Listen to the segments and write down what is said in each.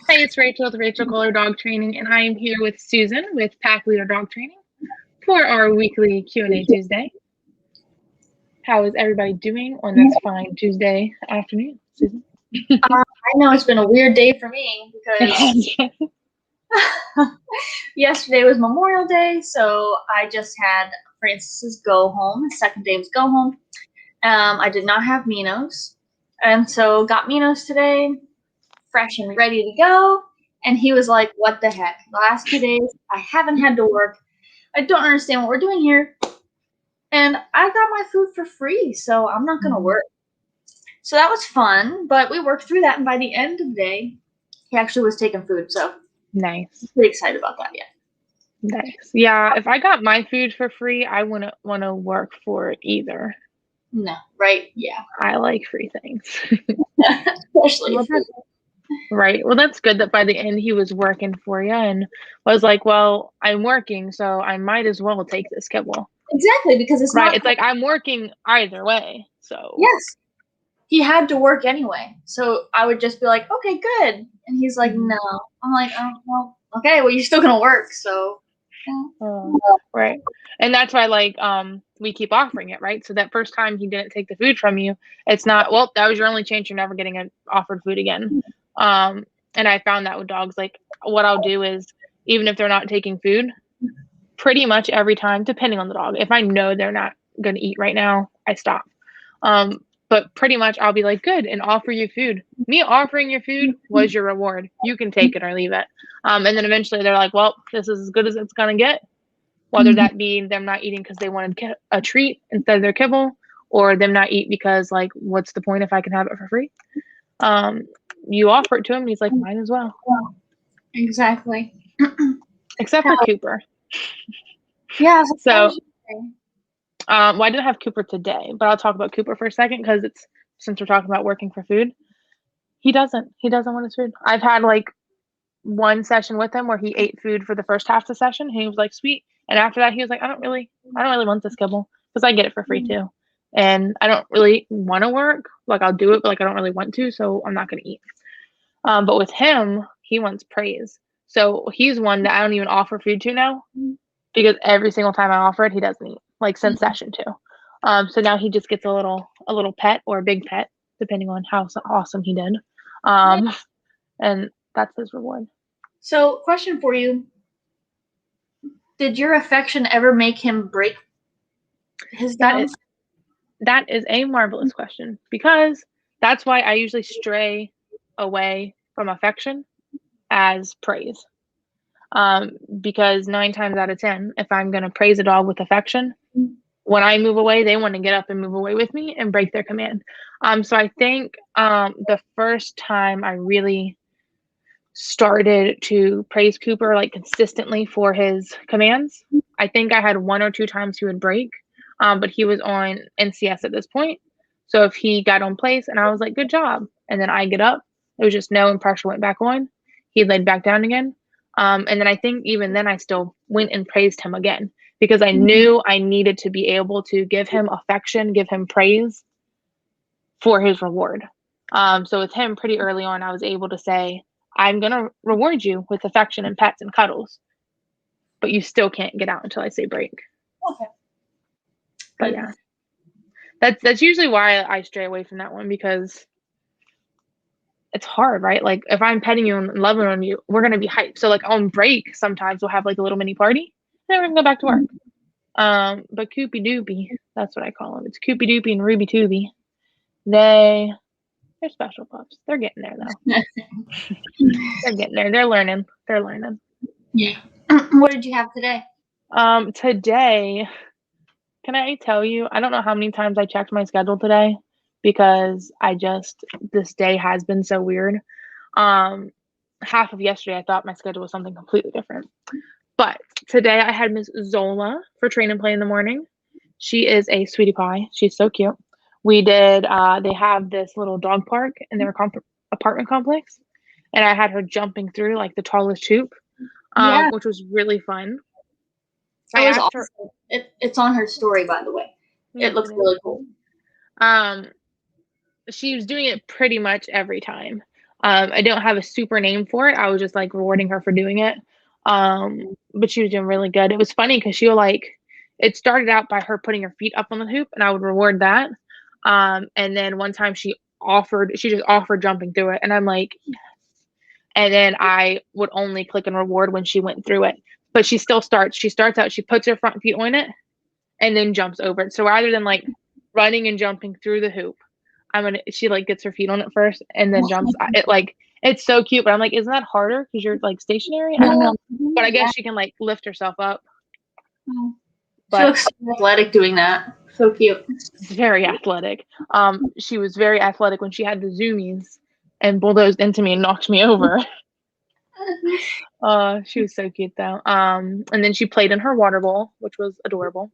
Hey, it's Rachel with Rachel Kohler Dog Training, and I am here with Susan with Pack Leader Dog Training for our weekly Q&A Tuesday. How is everybody doing on this fine Tuesday afternoon, Susan? I know it's been a weird day for me because yesterday was Memorial Day, so I just had Francis's go home. The second day was go home. I did not have Minos, and so got Minos today, fresh and ready to go. And he was like, "What the heck? The last 2 days, I haven't had to work. I don't understand what we're doing here, and I got my food for free, so I'm not gonna work." So that was fun, but we worked through that, and by the end of the day, he actually was taking food, so Nice. I'm pretty excited about that, yeah. Nice. Yeah, if I got my food for free, I wouldn't want to work for it either. No, right? Yeah. I like free things. Especially food. Right. Well, that's good that by the end he was working for you and was like, well, I'm working, so I might as well take this kibble. Exactly, because it's Right. not It's like I'm working either way. So yes. He had to work anyway. So I would just be like, okay, good. And he's like, no. I'm like, oh, well, okay, well, you're still going to work. So, right. And that's why, like, we keep offering it, right? So that first time he didn't take the food from you, it's not, well, that was your only chance. You're never getting offered food again. And I found that with dogs, like, what I'll do is, even if they're not taking food, pretty much every time, depending on the dog, if I know they're not going to eat right now, I stop. But pretty much I'll be like, good, and offer you food. Me offering your food was your reward. You can take it or leave it. And then eventually they're like, well, this is as good as it's going to get. Whether that be them not eating because they wanted a treat instead of their kibble, or them not eat because, like, what's the point if I can have it for free? You offer it to him, and he's like, might as well. Exactly. Except for Cooper. Yeah. So, well, I didn't have Cooper today, but I'll talk about Cooper for a second because since we're talking about working for food, he doesn't want his food. I've had like one session with him where he ate food for the first half of the session, and he was like, sweet. And after that, he was like, I don't really want this kibble because I get it for free too. And I don't really want to work. Like, I'll do it, but like I don't really want to, so I'm not going to eat. But with him, he wants praise. So he's one that I don't even offer food to now because every single time I offer it, he doesn't eat, like since session 2. So now he just gets a little pet or a big pet, depending on how awesome he did. And that's his reward. So, question for you. Did your affection ever make him break his gums? That is a marvelous question, because that's why I usually stray away from affection as praise. Because 9 times out of 10, if I'm going to praise a dog with affection, when I move away, they want to get up and move away with me and break their command. So I think the first time I really started to praise Cooper like consistently for his commands, I think I had 1 or 2 times he would break, but he was on NCS at this point. So if he got on place and I was like, good job, and then I get up, it was just no, and pressure went back on, he laid back down again. And then I think even then I still went and praised him again because I knew I needed to be able to give him affection, give him praise for his reward. So with him pretty early on, I was able to say, I'm going to reward you with affection and pets and cuddles, but you still can't get out until I say break. Okay. But yeah, that's usually why I stray away from that one, because it's hard, right? Like if I'm petting you and loving on you, we're going to be hyped. So like on break, sometimes we'll have like a little mini party and then we're going to go back to work. But Koopy Doopy, that's what I call them. It's Koopy Doopy and Ruby Tooby. They're special pups. They're getting there though. They're getting there. They're learning. Yeah. What did you have today? Today, can I tell you, I don't know how many times I checked my schedule today because this day has been so weird. Half of yesterday, I thought my schedule was something completely different. But today I had Miss Zola for train and play in the morning. She is a sweetie pie. She's so cute. We did, they have this little dog park in their apartment complex. And I had her jumping through like the tallest hoop, which was really fun. It was awesome. It's on her story, by the way. It looks really cool. She was doing it pretty much every time. I don't have a super name for it. I was just like rewarding her for doing it. But she was doing really good. It was funny because she would like, it started out by her putting her feet up on the hoop and I would reward that. And then one time she just offered jumping through it. And I'm like, and then I would only click and reward when she went through it. But she still starts. She starts out, she puts her front feet on it and then jumps over it. So rather than like running and jumping through the hoop, she like gets her feet on it first and then jumps. It's so cute, but I'm like, isn't that harder because you're like stationary? I don't know. But I guess she can like lift herself up. She looks so athletic doing that. So cute. Very athletic. She was very athletic when she had the zoomies and bulldozed into me and knocked me over. She was so cute though. And then she played in her water bowl, which was adorable.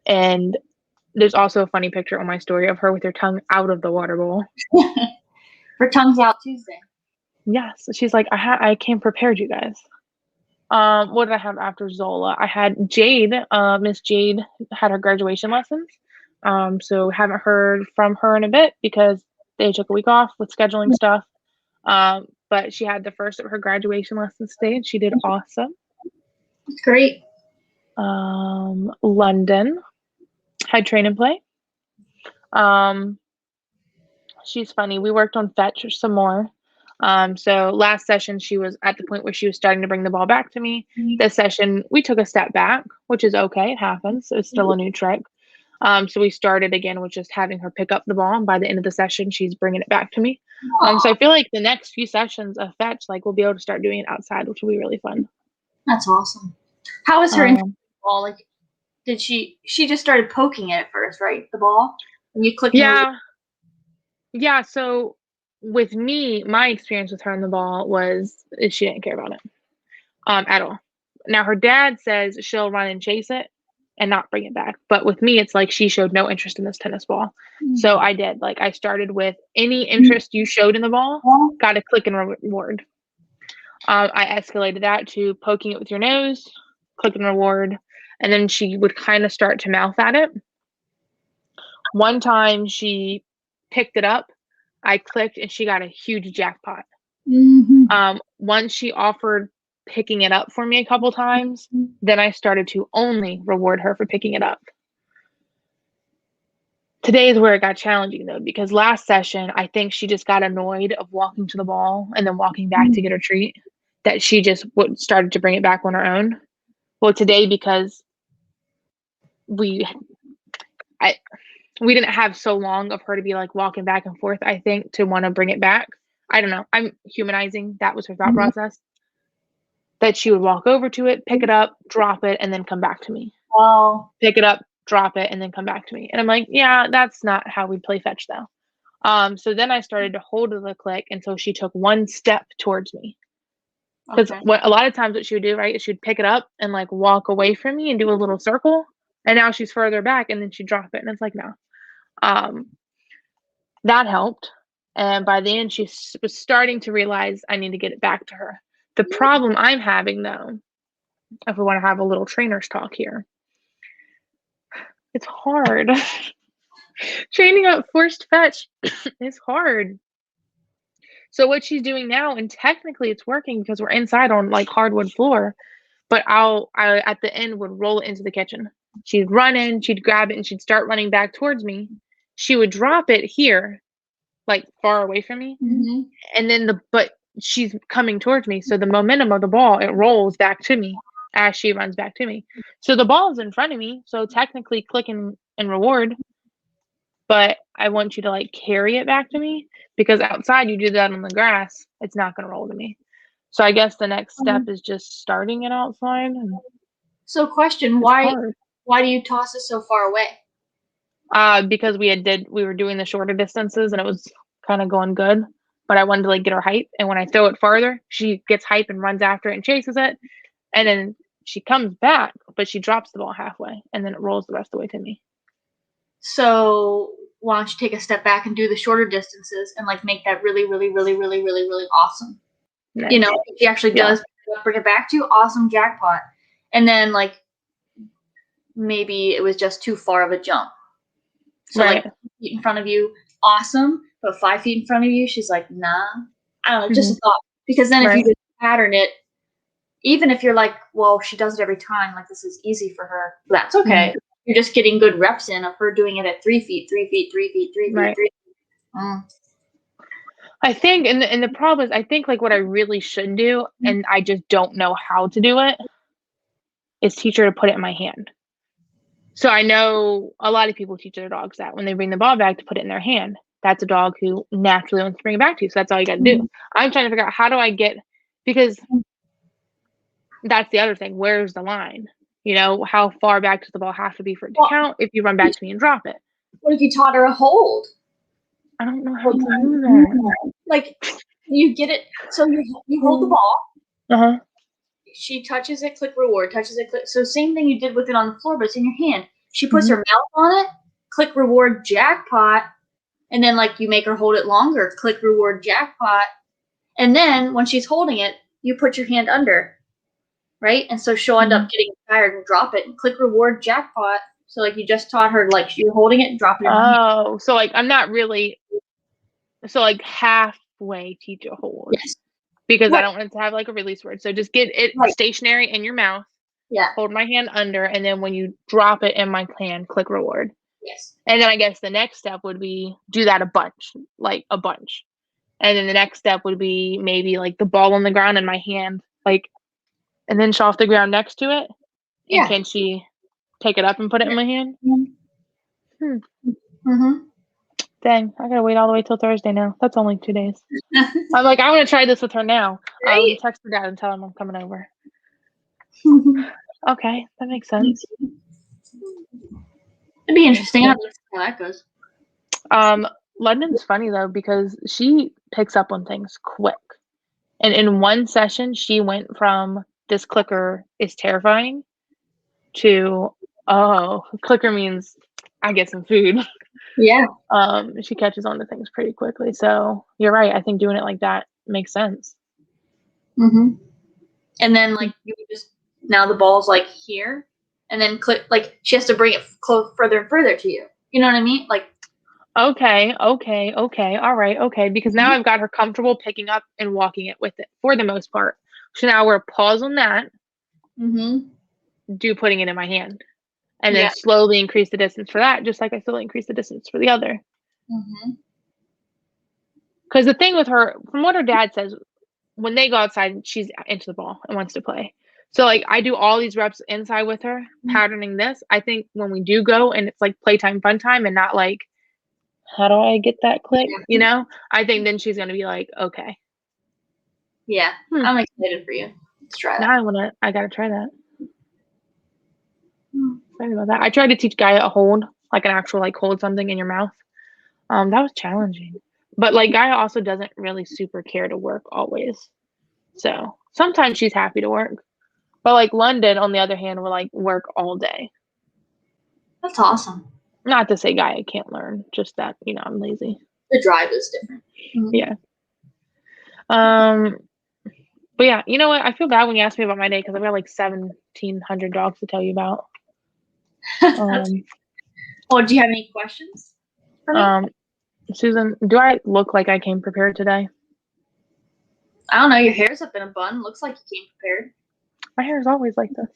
And there's also a funny picture on my story of her with her tongue out of the water bowl. Her tongue's out Tuesday. Yes, she's like, I came prepared, you guys. What did I have after Zola? I had Jade. Miss Jade had her graduation lessons. So haven't heard from her in a bit because they took a week off with scheduling stuff. But she had the first of her graduation lessons today, and she did awesome. That's great. London had train and play. She's funny. We worked on fetch some more. So last session she was at the point where she was starting to bring the ball back to me. This session we took a step back, which is okay. It happens. It's still a new trick. So we started again with just having her pick up the ball, and by the end of the session, she's bringing it back to me. So I feel like the next few sessions of fetch, like we'll be able to start doing it outside, which will be really fun. That's awesome. How was her ball? Like, did she just started poking it at first, right? The ball, and you click. Yeah. So with me, my experience with her on the ball was she didn't care about it at all. Now her dad says she'll run and chase it and not bring it back. But with me, it's like she showed no interest in this tennis ball. So I did. Like I started with any interest you showed in the ball, got a click and reward. I escalated that to poking it with your nose, click and reward, and then she would kind of start to mouth at it. One time she picked it up, I clicked, and she got a huge jackpot. Once she offered picking it up for me a couple times, then I started to only reward her for picking it up. Today is where it got challenging though, because last session I think she just got annoyed of walking to the ball and then walking back to get her treat, that she just started to bring it back on her own. Well, today, because we didn't have so long of her to be like walking back and forth, I think, to want to bring it back. I don't know. I'm humanizing. That was her thought process. That she would walk over to it, pick it up, drop it, and then come back to me. Wow. Pick it up, drop it, and then come back to me. And I'm like, yeah, that's not how we play fetch though. So then I started to hold the click until she took one step towards me. Because a lot of times what she would do, right, is she'd pick it up and like walk away from me and do a little circle. And now she's further back and then she'd drop it. And it's like, no. That helped. And by the end, she was starting to realize I need to get it back to her. The problem I'm having, though, if we want to have a little trainer's talk here, it's hard. Training up forced fetch is hard. So what she's doing now, and technically it's working because we're inside on like hardwood floor, but I at the end would roll it into the kitchen. She'd run in, she'd grab it, and she'd start running back towards me. She would drop it here, like far away from me, and then but she's coming towards me, so the momentum of the ball, it rolls back to me as she runs back to me. So the ball's in front of me, so technically click and reward, but I want you to like carry it back to me, because outside you do that on the grass, it's not going to roll to me. So I guess the next step is just starting it outside. So question, why do you toss it so far away? Because we were doing the shorter distances and it was kind of going good, but I wanted to like get her hype, and when I throw it farther, she gets hype and runs after it and chases it, and then she comes back, but she drops the ball halfway and then it rolls the rest of the way to me. So why don't you take a step back and do the shorter distances and like make that really, really, really, really, really, really awesome. Nice. You know, if she actually does bring it back to you, awesome, jackpot. And then like maybe it was just too far of a jump. So like 5 feet in front of you, awesome, but 5 feet in front of you, she's like, nah. I don't know, just a thought. Because then if you just pattern it, even if you're like, well, she does it every time, like this is easy for her, that's okay. You're just getting good reps in of her doing it at 3 feet, 3 feet, 3 feet, 3 feet, 3 feet. I think, and the problem is, I think like what I really should do, and I just don't know how to do it, is teach her to put it in my hand. So I know a lot of people teach their dogs that when they bring the ball back to put it in their hand. That's a dog who naturally wants to bring it back to you. So that's all you got to do. I'm trying to figure out how do I get, because that's the other thing. Where's the line? You know, how far back does the ball have to be for it to count if you run back to me and drop it? What if you taught her a hold? I don't know how to do that. Like, you get it. So you hold the ball. She touches it, click reward, touches it, click. So same thing you did with it on the floor, but it's in your hand. She puts her mouth on it, click reward, jackpot, and then like you make her hold it longer, click reward, jackpot. And then when she's holding it, you put your hand under, right? And so she'll end up getting tired and drop it and click reward, jackpot. So like you just taught her like you're holding it and dropping it in her hand. So like I'm not really, so like halfway teach a hold. Yes. Because I don't want it to have like a release word. So just get it stationary in your mouth. Yeah. Hold my hand under, and then when you drop it in my hand, click reward. Yes. And then I guess the next step would be do that a bunch. And then the next step would be maybe like the ball on the ground in my hand, like, and then she'll off the ground next to it. Yeah. And can she take it up and put it in my hand? Dang, I gotta wait all the way till Thursday now. That's only 2 days. I'm like, I want to try this with her now. Text her dad and tell him I'm coming over. Okay, that makes sense. It'd be interesting. I don't know how that goes. London's funny though because she picks up on things quick. And in one session, she went from this clicker is terrifying to, oh, clicker means I get some food. Yeah. She catches on to things pretty quickly. So you're right. I think doing it like that makes sense. And then like you just, now the ball's like here, and then click, like she has to bring it further and further to you. You know what I mean? Like, okay. All right. Okay. Because now I've got her comfortable picking up and walking it with it for the most part. So now we're pause on that. Do putting it in my hand. And then slowly increase the distance for that, just like I slowly increase the distance for the other. Because the thing with her, from what her dad says, when they go outside, she's into the ball and wants to play. So like I do all these reps inside with her, patterning this. I think when we do go and it's like playtime, fun time, and not like, how do I get that click? You know, I think then she's gonna be like, okay. Yeah, I'm excited for you. Let's try that. Now I gotta try that. Sorry about that. I tried to teach Gaia a hold, like an actual like hold something in your mouth. That was challenging. But like Gaia also doesn't really super care to work always. So sometimes she's happy to work. But like London, on the other hand, will like work all day. That's awesome. Not to say Gaia can't learn, just that, you know, I'm lazy. The drive is different. Yeah. But yeah, you know what? I feel bad when you ask me about my day because I've got like 1,700 dogs to tell you about. Oh, do you have any questions for me? Susan, do I look like I came prepared today? I don't know. Your hair's up in a bun. Looks like you came prepared. My hair is always like this.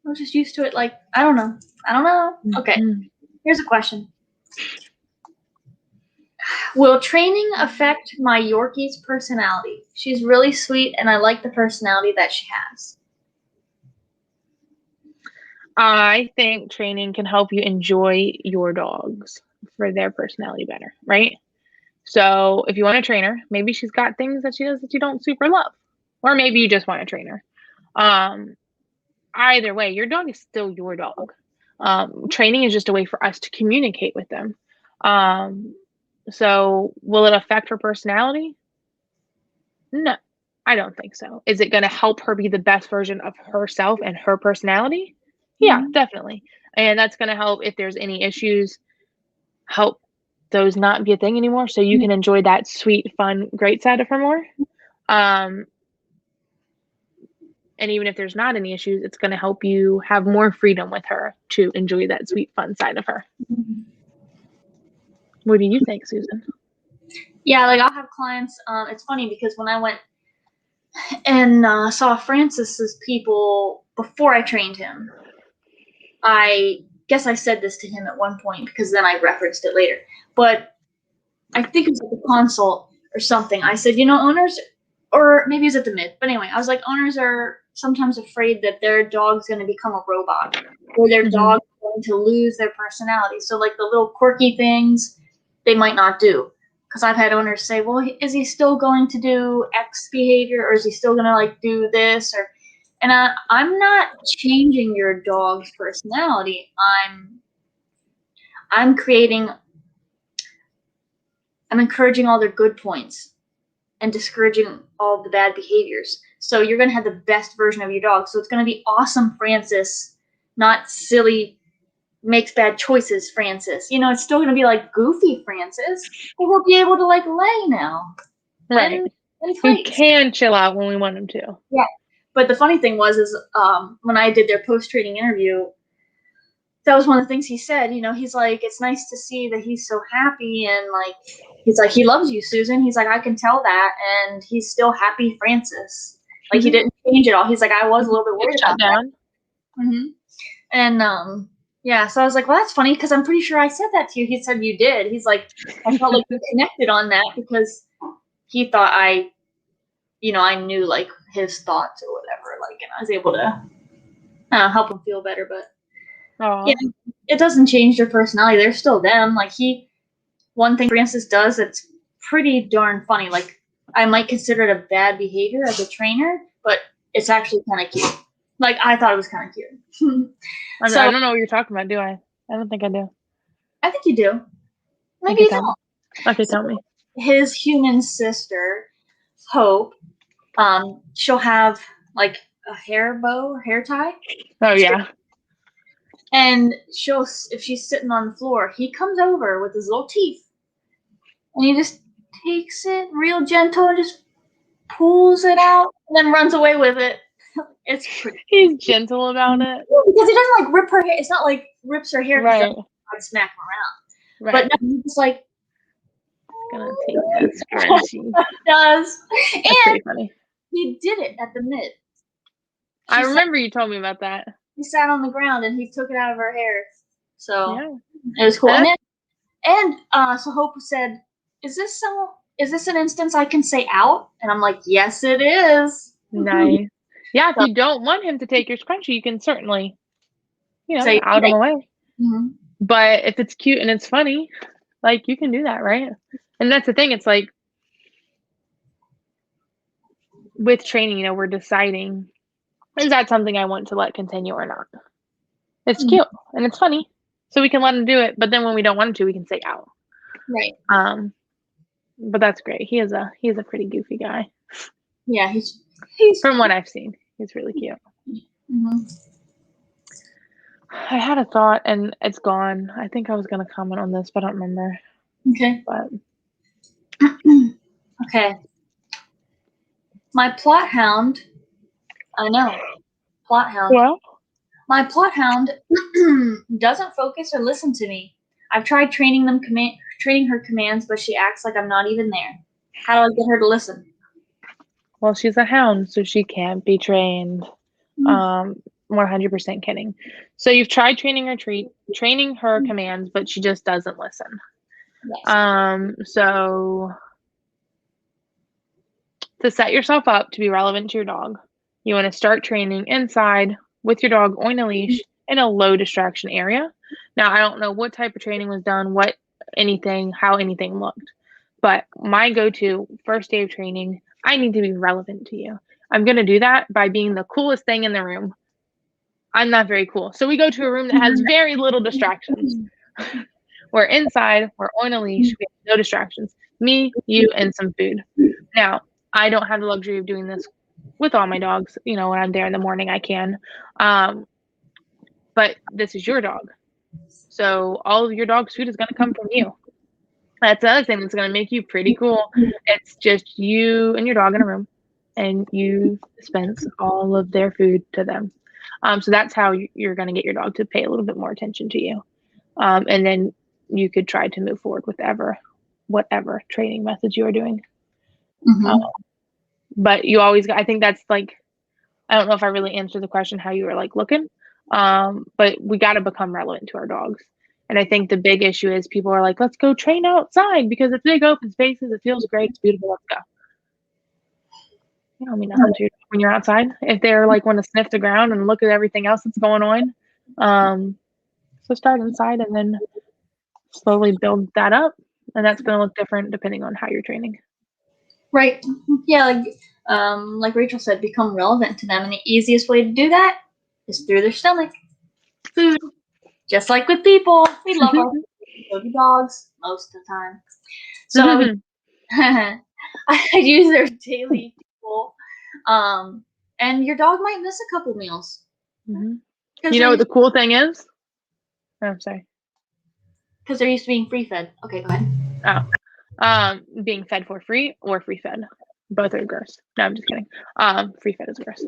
I'm just used to it. Like, I don't know. Okay. Here's a question. Will training affect my Yorkie's personality? She's really sweet, and I like the personality that she has. I think training can help you enjoy your dogs for their personality better, right? So if you want a trainer, maybe she's got things that she does that you don't super love. Or maybe you just want a trainer. Either way, your dog is still your dog. Training is just a way for us to communicate with them. So will it affect her personality? No, I don't think so. Is it going to help her be the best version of herself and her personality? Yeah, definitely. And that's going to help if there's any issues, help those not be a thing anymore. So you can enjoy that sweet, fun, great side of her more. And even if there's not any issues, it's going to help you have more freedom with her to enjoy that sweet, fun side of her. What do you think, Susan? Yeah, like I'll have clients. It's funny because when I went and saw Francis's people before I trained him, I guess I said this to him at one point because then I referenced it later. But I think it was at the consult or something. I said, owners, or maybe it was at the mid, but anyway, I was like, owners are sometimes afraid that their dog's going to become a robot or their dog's going to lose their personality. So, like the little quirky things, they might not do. Because I've had owners say, well, is he still going to do X behavior or is he still going to like do this? And I'm not changing your dog's personality. I'm encouraging all their good points and discouraging all the bad behaviors. So you're going to have the best version of your dog. So it's going to be awesome Francis, not silly, makes bad choices Francis. It's still going to be like goofy Francis, but we'll be able to like lay now. Right. He can chill out when we want him to. Yeah. But the funny thing was when I did their post-training interview, that was one of the things he said. He's like, it's nice to see that he's so happy, and like, he's like, he loves you, Susan. He's like, I can tell that, and he's still happy, Francis. Like, he didn't change it all. He's like, I was a little bit worried about that. And yeah, so I was like, well, that's funny because I'm pretty sure I said that to you. He said you did. He's like, I felt like we connected on that because he thought I knew like his thoughts or whatever, like, and I was able to help him feel better. But yeah, it doesn't change their personality. They're still them. Like one thing Francis does that's pretty darn funny. Like I might consider it a bad behavior as a trainer, but it's actually kind of cute. Like I thought it was kind of cute. I don't know what you're talking about, do I? I don't think I do. I think you do. Maybe you don't. Okay, tell me. His human sister, Hope, she'll have like a hair bow or hair tie. Oh yeah. And if she's sitting on the floor, he comes over with his little teeth and he just takes it real gentle and just pulls it out and then runs away with it. It's pretty. He's gentle about it. Because he doesn't like rip her hair. It's not like rips her hair right. I'd smack him around. Right. But no, he's just like gonna take that scrunchie. Does. That's pretty funny. He did it at the mid. I remember you told me about that. He sat on the ground and he took it out of her hair. So it was cool. And so Hope said, Is this an instance I can say out? And I'm like, yes, it is. Nice. Yeah, if you don't want him to take your scrunchie, you can certainly, say, out him away. Mm-hmm. But if it's cute and it's funny, like, you can do that, right? And that's the thing. It's like, with training, we're deciding, is that something I want to let continue or not? It's cute and it's funny, so we can let him do it. But then when we don't want him to, we can say out. Right. But that's great. He's a pretty goofy guy. Yeah, he's from what I've seen, he's really cute. Mm-hmm. I had a thought and it's gone. I think I was going to comment on this, but I don't remember. Okay. But okay. My plot hound. I know. Plot hound. Well, my plot hound doesn't focus or listen to me. I've tried training her commands, but she acts like I'm not even there. How do I get her to listen? Well, she's a hound, so she can't be trained. 100% kidding. So you've tried training her commands, but she just doesn't listen. Yes. So to set yourself up to be relevant to your dog, you want to start training inside with your dog on a leash in a low distraction area. Now, I don't know what type of training was done, how anything looked, but my go-to first day of training, I need to be relevant to you. I'm going to do that by being the coolest thing in the room. I'm not very cool. So we go to a room that has very little distractions. We're inside, we're on a leash, we have no distractions. Me, you, and some food. Now, I don't have the luxury of doing this with all my dogs. When I'm there in the morning, I can. But this is your dog. So all of your dog's food is going to come from you. That's the other thing that's going to make you pretty cool. It's just you and your dog in a room, and you dispense all of their food to them. So that's how you're going to get your dog to pay a little bit more attention to you. And then you could try to move forward with whatever whatever training methods you are doing. Mm-hmm. But you always, I think that's like, I don't know if I really answered the question how you were like looking, but we got to become relevant to our dogs. And I think the big issue is people are like, let's go train outside because it's big open spaces. It feels great. It's beautiful. Let's go. You don't mean nothing to you when you're outside. If they're like want to sniff the ground and look at everything else that's going on, so start inside and then slowly build that up. And that's going to look different depending on how you're training. Right. Yeah. Like Rachel said, become relevant to them, and the easiest way to do that is through their stomach. Food. Just like with people, we love our food. So do dogs most of the time. So I use their daily bowl. And your dog might miss a couple meals. You know what the cool thing is? Oh, I'm sorry. Because they're used to being free fed. Okay, go ahead. Being fed for free or free fed. Both are gross. No, I'm just kidding. Free fed is gross.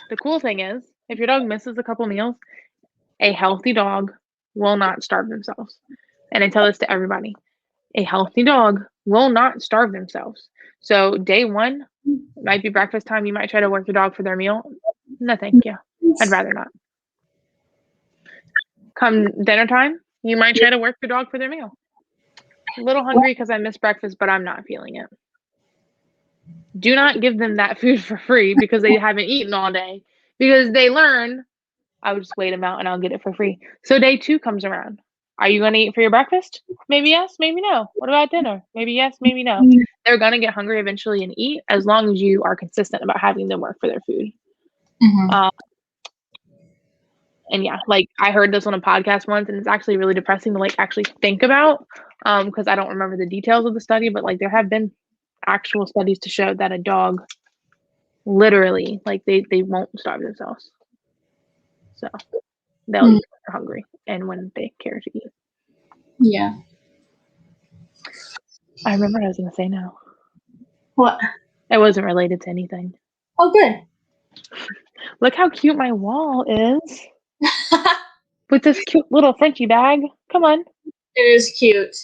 The cool thing is, if your dog misses a couple meals, a healthy dog will not starve themselves. And I tell this to everybody. A healthy dog will not starve themselves. So day one, it might be breakfast time. You might try to work your dog for their meal. No, thank you. I'd rather not. Come dinner time, you might try to work your dog for their meal. A little hungry because I missed breakfast, but I'm not feeling it. Do not give them that food for free because they haven't eaten all day. Because they learn, I would just wait them out and I'll get it for free. So day two comes around. Are you going to eat for your breakfast? Maybe yes, maybe no. What about dinner? Maybe yes, maybe no. They're going to get hungry eventually and eat as long as you are consistent about having them work for their food. Mm-hmm. And yeah, like I heard this on a podcast once and it's actually really depressing to like actually think about because I don't remember the details of the study, but like there have been actual studies to show that a dog literally like they won't starve themselves. So they'll eat when they're hungry and when they care to eat. Yeah. I remember what I was going to say now. What? It wasn't related to anything. Oh, good. Look how cute my wall is. With this cute little Frenchie bag. Come on. It is cute.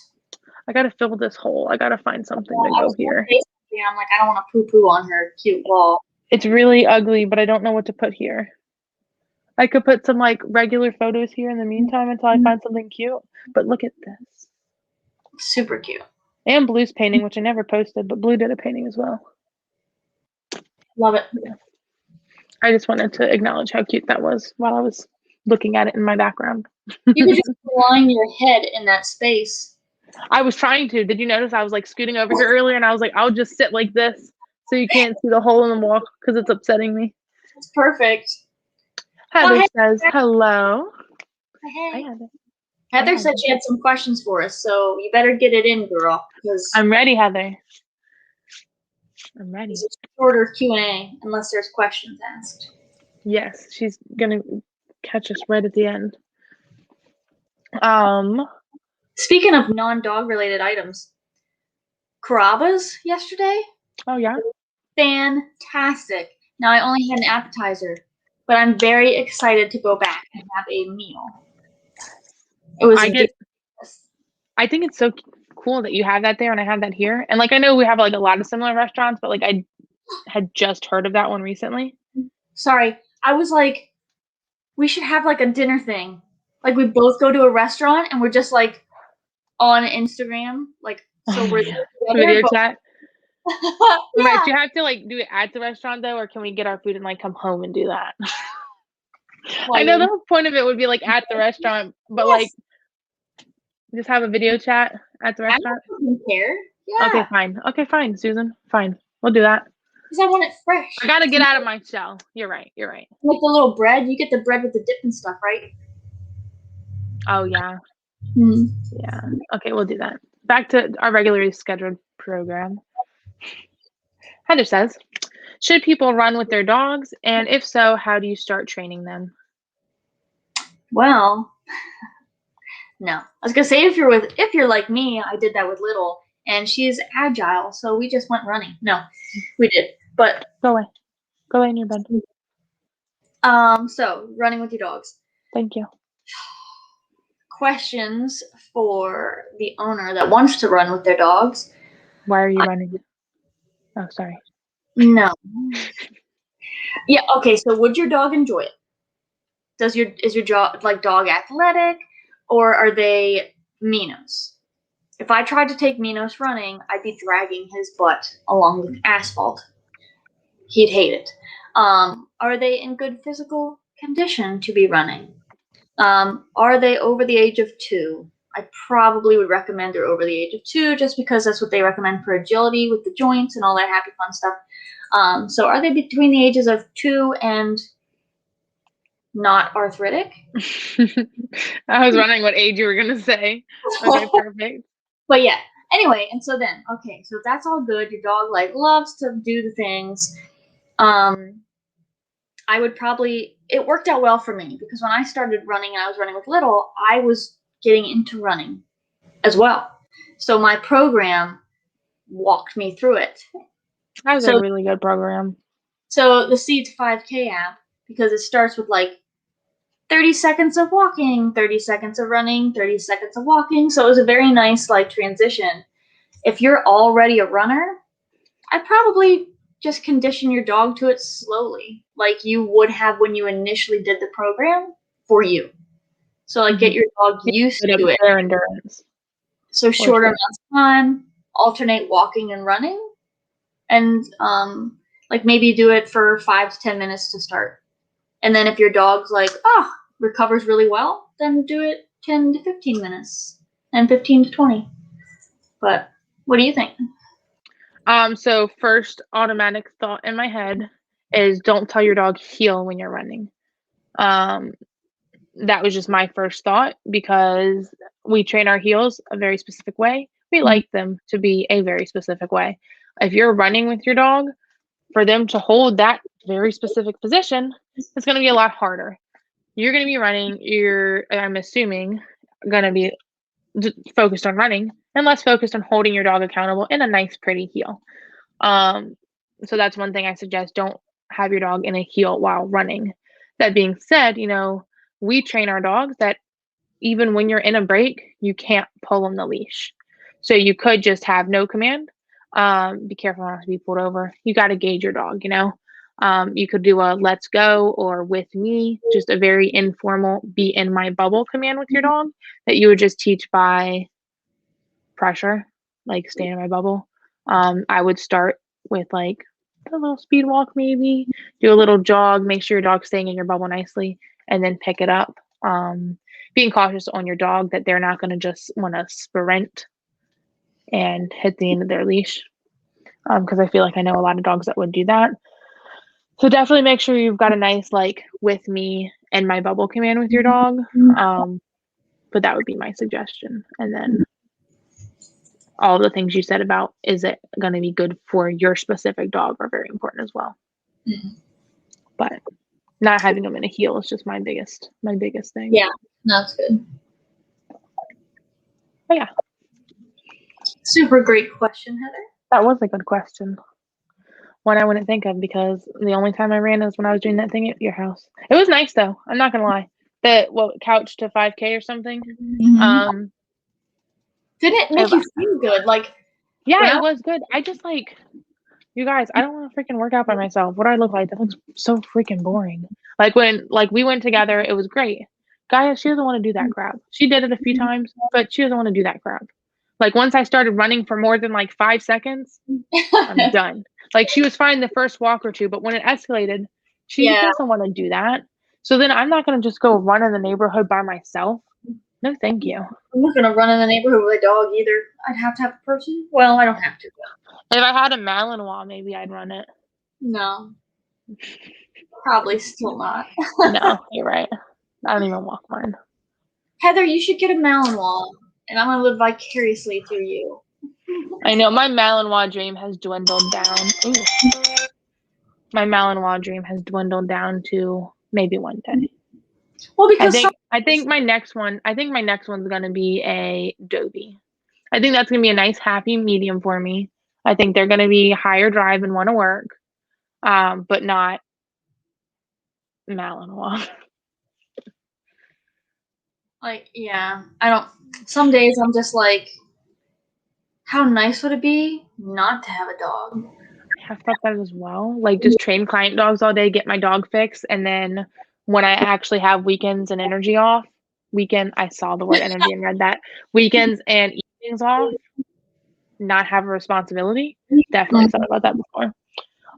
I gotta fill this hole. I gotta find something to go here. I'm like, I don't want to poo-poo on her cute wall. It's really ugly, but I don't know what to put here. I could put some like regular photos here in the meantime until I find something cute. But look at this. Super cute. And Blue's painting, which I never posted, but Blue did a painting as well. Love it. Yeah. I just wanted to acknowledge how cute that was while I was looking at it in my background. You could just line your head in that space. I was trying to. Did you notice I was like scooting over here earlier and I was like, I'll just sit like this so you can't see the hole in the wall because it's upsetting me. It's perfect. Heather says hello. Hey. Hi, Heather. Heather said she had some questions for us, so you better get it in, girl. I'm ready, Heather. I'm ready. It's a shorter Q&A unless there's questions asked. Yes, she's gonna catch us right at the end. Speaking of non-dog related items, Carrabba's yesterday. Oh yeah. Fantastic. Now I only had an appetizer, but I'm very excited to go back and have a meal. It was I think it's so cool that you have that there and I have that here. And like I know we have like a lot of similar restaurants, but like I had just heard of that one recently. Sorry. I was like, we should have like a dinner thing. Like we both go to a restaurant and we're just like on Instagram. Like so we're together, video chat. Yeah. Right, do you have to like do it at the restaurant though, or can we get our food and like come home and do that? I know the whole point of it would be like at the restaurant, but like just have a video chat at the restaurant. I don't care. Yeah. Okay, fine, Susan. Fine. We'll do that. Because I want it fresh. I gotta get out of my shell. You're right. Like the little bread, you get the bread with the dip and stuff, right? Oh yeah. Mm. Yeah. Okay, we'll do that. Back to our regularly scheduled program. Heather says, should people run with their dogs? And if so, how do you start training them? Well, no. I was gonna say if you're like me, I did that with Little, and she's agile, so we just went running. No, we did. But go away in your bed. So running with your dogs. Thank you. questions for the owner that wants to run with their dogs. Why are you running? Oh, sorry. No. Yeah, okay, so would your dog enjoy it? Is your dog athletic, or are they Minos? If I tried to take Minos running, I'd be dragging his butt along the asphalt. He'd hate it. Are they in good physical condition to be running? Are they over the age of 2? I probably would recommend they're over the age of 2 just because that's what they recommend for agility with the joints and all that happy fun stuff. So are they between the ages of 2 and not arthritic? I was wondering what age you were going to say. Okay, perfect. But yeah, anyway, and so then, okay, so that's all good. Your dog loves to do the things. I would probably, it worked out well for me because when I started running and I was running with Little, I was getting into running as well. So my program walked me through it. That was a really good program. So the Seeds 5K app, because it starts with 30 seconds of walking, 30 seconds of running, 30 seconds of walking. So it was a very nice transition. If you're already a runner, I'd probably just condition your dog to it slowly, like you would have when you initially did the program for you. So get your dog used to it. Their endurance. So shorter amounts of time, alternate walking and running, and maybe do it for 5 to 10 minutes to start. And then if your dog's recovers really well, then do it 10 to 15 minutes and 15 to 20. But what do you think? So first automatic thought in my head is don't tell your dog heel when you're running. That was just my first thought because we train our heels a very specific way. We like them to be a very specific way. If you're running with your dog, for them to hold that very specific position, it's going to be a lot harder. You're going to be running, I'm assuming, going to be focused on running and less focused on holding your dog accountable in a nice, pretty heel. So that's one thing I suggest. Don't have your dog in a heel while running. That being said, we train our dogs that even when you're in a break, you can't pull on the leash. So you could just have no command. Be careful not to be pulled over. You got to gauge your dog, You could do a let's go or with me, just a very informal be in my bubble command with your dog that you would just teach by pressure, like stay in my bubble. I would start with a little speed walk, maybe do a little jog, make sure your dog's staying in your bubble nicely, and then pick it up. Being cautious on your dog that they're not going to just want to sprint and hit the end of their leash. Because I feel like I know a lot of dogs that would do that. So definitely make sure you've got a nice with me and my bubble command with your dog. But that would be my suggestion. And then all the things you said about is it going to be good for your specific dog are very important as well. But not having them in a heel is just my biggest thing. Yeah, that's good. But yeah. Super great question, Heather. That was a good question. One I wouldn't think of because the only time I ran was when I was doing that thing at your house. It was nice though. I'm not gonna lie. Couch to 5K or something. Didn't it make you feel good? Yeah, it was good. I just you guys, I don't want to freaking work out by myself. What do I look like? That looks so freaking boring. When we went together, it was great. Gaia, she doesn't want to do that crap. She did it a few times, but she doesn't want to do that crap. Once I started running for more than 5 seconds, I'm done. She was fine the first walk or two, but when it escalated, she doesn't want to do that. So then I'm not going to just go run in the neighborhood by myself. No, thank you. I'm not going to run in the neighborhood with a dog either. I'd have to have a person. Well, I don't have to. If I had a Malinois, maybe I'd run it. No. Probably still not. No, you're right. I don't even walk mine. Heather, you should get a Malinois, and I'm going to live vicariously through you. I know. My Malinois dream has dwindled down. Ooh. My Malinois dream has dwindled down to maybe one day. Well, because I think my next one's gonna be a Dobie. I think that's gonna be a nice happy medium for me. I think they're gonna be higher drive and want to work, but not Malinois. Like, yeah, I don't. Some days I'm just like, how nice would it be not to have a dog? I thought that as well. Like just train client dogs all day, get my dog fix, and then when I actually have weekends and energy off, I saw the word energy and read that. Weekends and evenings off, not have a responsibility. Definitely thought about that before.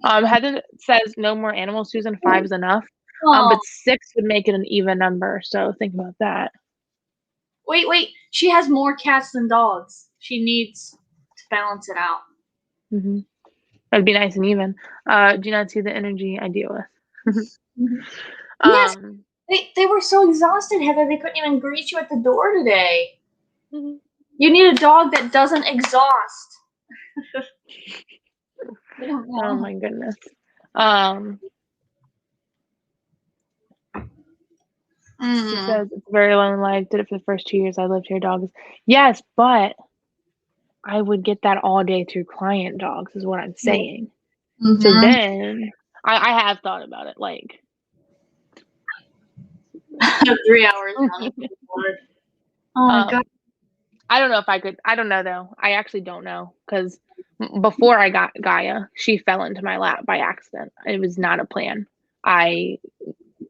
Heather says no more animals, Susan. 5 is enough. Oh, But 6 would make it an even number. So think about that. wait. She has more cats than dogs. She needs to balance it out. Hmm. That'd be nice and even. Do you not see the energy I deal with? Yes, um, they were so exhausted, Heather. They couldn't even greet you at the door today. mhm. You need a dog that doesn't exhaust. I don't Oh know. my goodness. Um, she says it's a very lonely life. Did it for the first 2 years I lived here. Dogs. Yes, but I would get that all day through client dogs, is what I'm saying. So Mm-hmm. then I have thought about it. Like, 3 hours running to the board. Oh my god. I don't know if I could. I don't know though. I actually don't know because before I got Gaia, she fell into my lap by accident. It was not a plan. I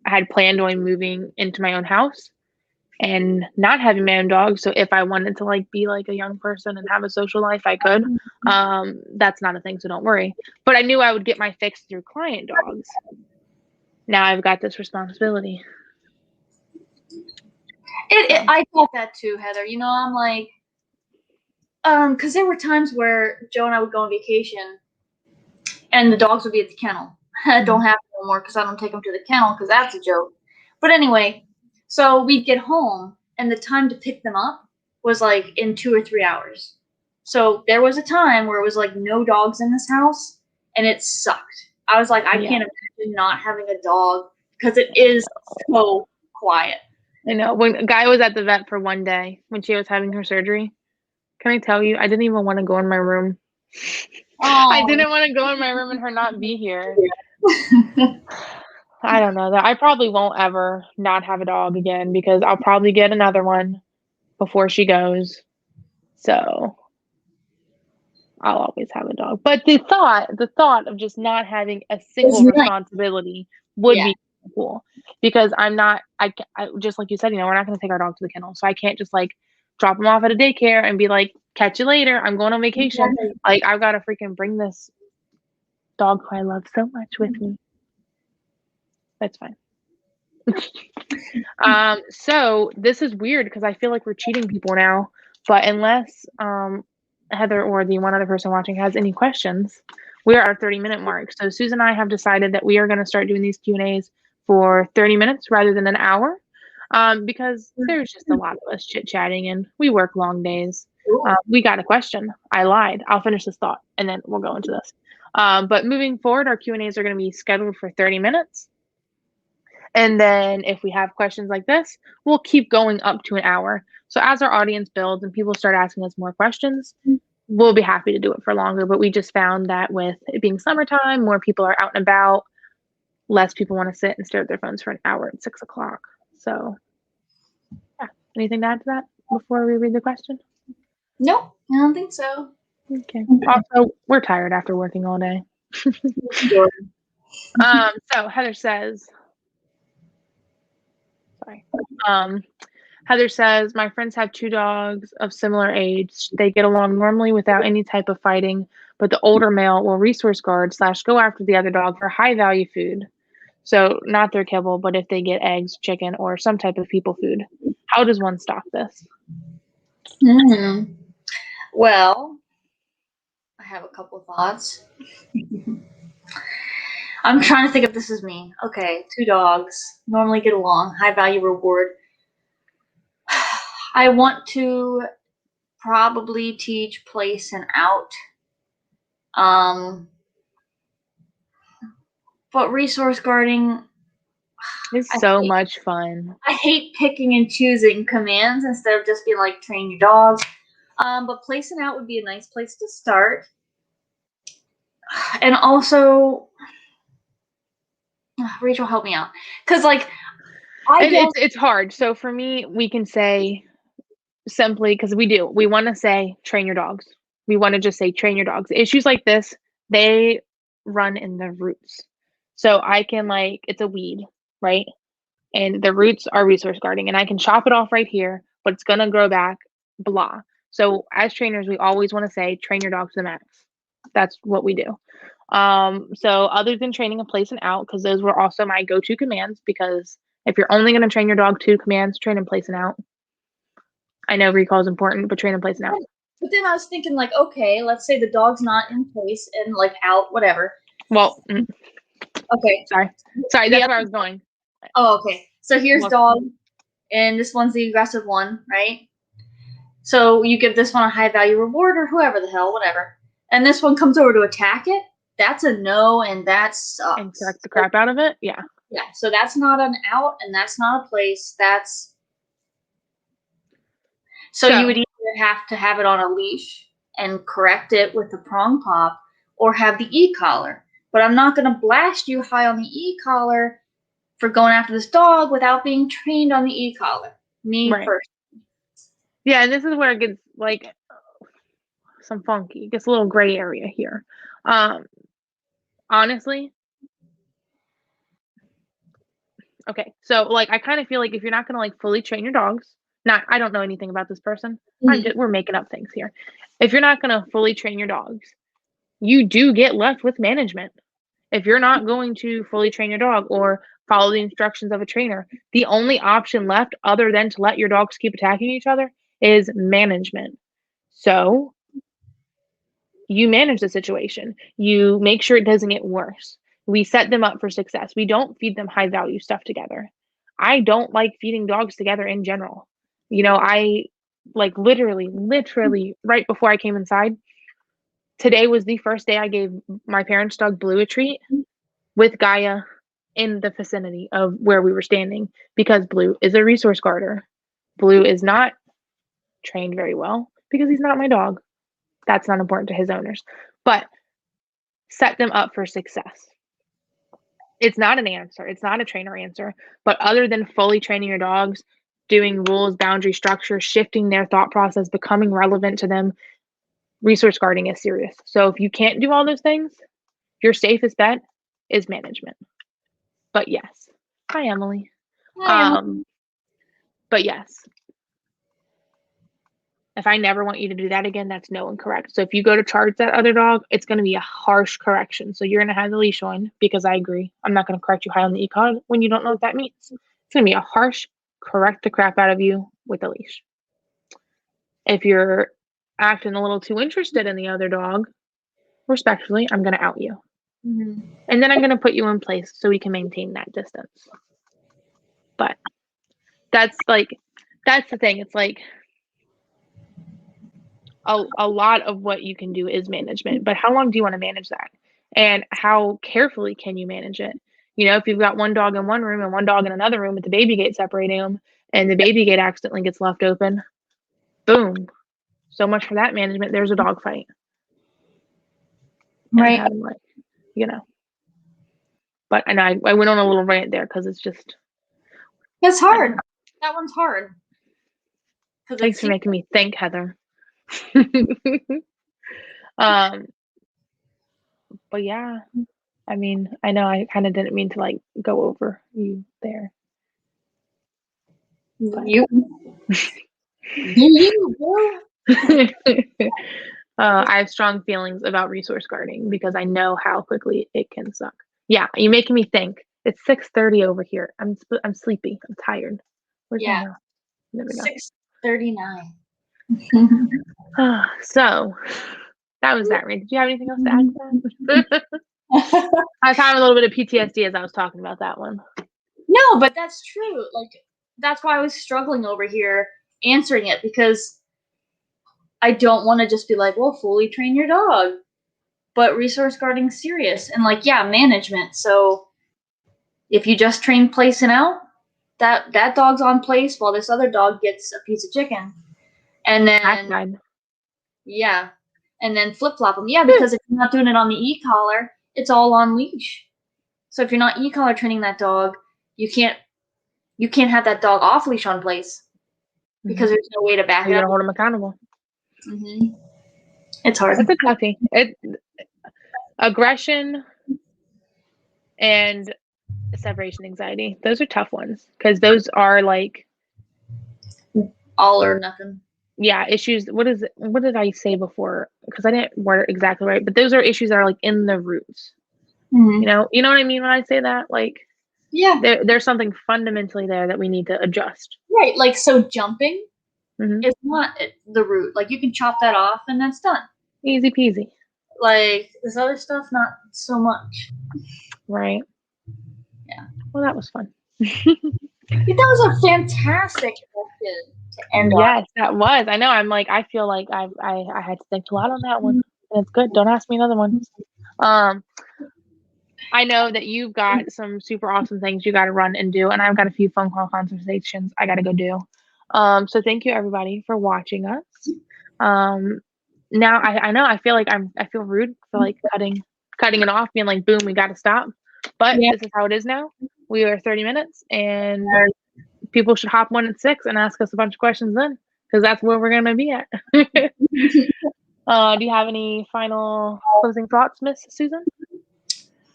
had planned on moving into my own house and not having my own dog. So if I wanted to like be like a young person and have a social life, I could. That's not a thing, so don't worry. But I knew I would get my fix through client dogs. Now I've got this responsibility. So. I thought that too, Heather. You know, I'm like, because there were times where Joe and I would go on vacation, and the dogs would be at the kennel. I don't have them no more because I don't take them to the kennel because that's a joke. But anyway, so we'd get home, and the time to pick them up was like in 2 or 3 hours. So there was a time where it was like no dogs in this house, and it sucked. I was like, I Yeah, can't imagine not having a dog because it is so quiet. I know. When Guy was at the vet for one day when she was having her surgery, can I tell you, I didn't even want to go in my room. I Oh. didn't want to go in my room and her not be here. I don't know that I probably won't ever not have a dog again because I'll probably get another one before she goes. So I'll always have a dog. But the thought of just not having a It's single nice. responsibility would Yeah. be cool because I just like you said, we're not going to take our dog to the kennel. So I can't just like drop him off at a daycare and be like, catch you later. I'm going on vacation. Exactly. Like I've got to freaking bring this dog who I love so much with me. That's fine. So this is weird because I feel like we're cheating people now. But unless Heather or the one other person watching has any questions, we are at our 30-minute mark. So Susan and I have decided that we are going to start doing these Q&As for 30 minutes rather than an hour, because there's just a lot of us chit-chatting and we work long days. We got a question. I lied. I'll finish this thought and then we'll go into this. But moving forward, our Q&As are going to be scheduled for 30 minutes. And then if we have questions like this, we'll keep going up to an hour. So as our audience builds and people start asking us more questions, we'll be happy to do it for longer. But we just found that with it being summertime, more people are out and about, less people want to sit and stare at their phones for an hour at 6 o'clock. So yeah. Anything to add to that before we read the question? Nope, I don't think so. Okay. Also, we're tired after working all day. So Heather says, sorry. Heather says, my friends have 2 dogs of similar age. They get along normally without any type of fighting, but the older male will resource guard / go after the other dog for high value food. So not their kibble, but if they get eggs, chicken, or some type of people food. How does one stop this? Well, I have a couple of thoughts. I'm trying to think if this is me. Okay, 2 dogs normally get along, high value reward. I want to probably teach place and out. But resource guarding, It's so much fun. I hate picking and choosing commands instead of just being like train your dog. But placing out would be a nice place to start. And also, Rachel, help me out, because like It's hard. So for me, we can say simply because we want to say train your dogs. We want to just say train your dogs. Issues like this, they run in the roots. So I can it's a weed, right? And the roots are resource guarding, and I can chop it off right here, but it's gonna grow back, blah. So as trainers, we always want to say train your dog to the max. That's what we do. So other than training a place and out, because those were also my go-to commands, because if you're only going to train your dog 2 commands, train and place and out. I know recall is important, but train and place and out. But then I was thinking, okay, let's say the dog's not in place and out, whatever. Well, okay. Sorry, that's where I was going. Oh, okay. So here's dog, and this one's the aggressive one, right? So you give this one a high value reward or whoever the hell, whatever. And this one comes over to attack it. That's a no, and that sucks. And correct the crap out of it? Yeah. Yeah, so that's not an out, and that's not a place. That's... So you would either have to have it on a leash and correct it with the prong pop, or have the e-collar. But I'm not going to blast you high on the e-collar for going after this dog without being trained on the e-collar. Me first. Yeah, and this is where it gets some funky. It gets a little gray area here. Honestly. Okay, so I kind of feel like if you're not gonna fully train your dogs, I don't know anything about this person. We're making up things here. If you're not gonna fully train your dogs, you do get left with management. If you're not going to fully train your dog or follow the instructions of a trainer, the only option left other than to let your dogs keep attacking each other is management. So you manage the situation. You make sure it doesn't get worse. We set them up for success. We don't feed them high value stuff together. I don't like feeding dogs together in general. I literally right before I came inside, today was the first day I gave my parents' dog Blue a treat with Gaia in the vicinity of where we were standing, because Blue is a resource guarder. Blue is not trained very well because he's not my dog. That's not important to his owners. But set them up for success. It's not an answer. It's not a trainer answer. But other than fully training your dogs, doing rules, boundary structure, shifting their thought process, becoming relevant to them, resource guarding is serious. So if you can't do all those things, your safest bet is management. But yes. Hi, Emily. But yes. If I never want you to do that again, that's no and correct. So if you go to charge that other dog, it's going to be a harsh correction. So you're going to have the leash on, because I agree. I'm not going to correct you high on the e-collar when you don't know what that means. It's going to be a harsh correct the crap out of you with a leash. If you're acting a little too interested in the other dog, respectfully, I'm going to out you. Mm-hmm. And then I'm going to put you in place so we can maintain that distance. But that's the thing. It's a lot of what you can do is management, but how long do you want to manage that? And how carefully can you manage it? If you've got one dog in one room and one dog in another room with the baby gate separating them, and the baby gate accidentally gets left open, boom. So much for that management. There's a dog fight. Right. And but I know I went on a little rant there because it's hard. That one's hard. Thanks for making me think, Heather. But yeah, I mean, I know I kind of didn't mean to go over you there. But. You. I have strong feelings about resource guarding because I know how quickly it can suck. Yeah, you're making me think. It's 6:30 over here. I'm sleepy. I'm tired. Where's my house? There we go. 6:39. So that was that, right? Did you have anything else to add to that? I was having a little bit of PTSD as I was talking about that one. No, but that's true. That's why I was struggling over here answering it, because I don't want to just be fully train your dog. But resource guarding is serious. And management. So if you just train place and out, that dog's on place while this other dog gets a piece of chicken. And then and then flip-flop them. Yeah, because if you're not doing it on the e-collar, it's all on leash. So if you're not e-collar training that dog, you can't you can't have that dog off leash on place because there's no way to back You it gotta up. hold them accountable. It's hard. That's a toughie. Aggression and separation anxiety. Those are tough ones because those are like All or nothing. Yeah, issues. What did I say before? Because I didn't word it exactly right, but those are issues that are like in the roots. You know what I mean when I say that? Like, yeah, there's something fundamentally there that we need to adjust. Right, like so jumping is not the root. Like you can chop that off and that's done. Easy peasy. Like this other stuff, not so much. Right. Yeah. Well, that was fun. That was a fantastic question to end on. Yes, that was. I know. I'm like, I feel like I had to think a lot on that one. And it's good. Don't ask me another one. I know that you've got some super awesome things you got to run and do, and I've got a few phone call conversations I got to go do. So thank you everybody for watching us. Now I know I feel like I feel rude for like cutting it off, being like, boom, we got to stop. But this is how it is now. We are 30 minutes, and people should hop 1 at 6 and ask us a bunch of questions then, because that's where we're gonna be at. Do you have any final closing thoughts, Miss Susan?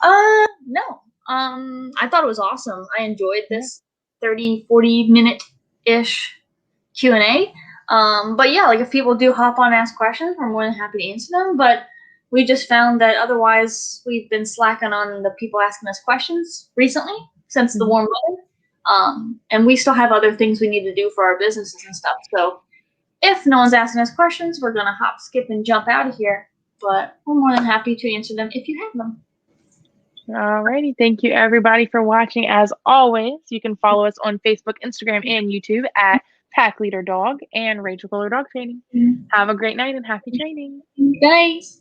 No. I thought it was awesome. I enjoyed this 30, 40 minute-ish Q&A. But yeah, like if people do hop on and ask questions, we're more than happy to answer them. But we just found that otherwise we've been slacking on the people asking us questions recently since the warm weather. And we still have other things we need to do for our businesses and stuff. So if no one's asking us questions, we're gonna hop, skip, and jump out of here. But we're more than happy to answer them if you have them. Alrighty, thank you everybody for watching. As always, you can follow us on Facebook, Instagram, and YouTube at Pack Leader Dog and Rachel Fuller Dog Training. Have a great night and happy training. Thanks.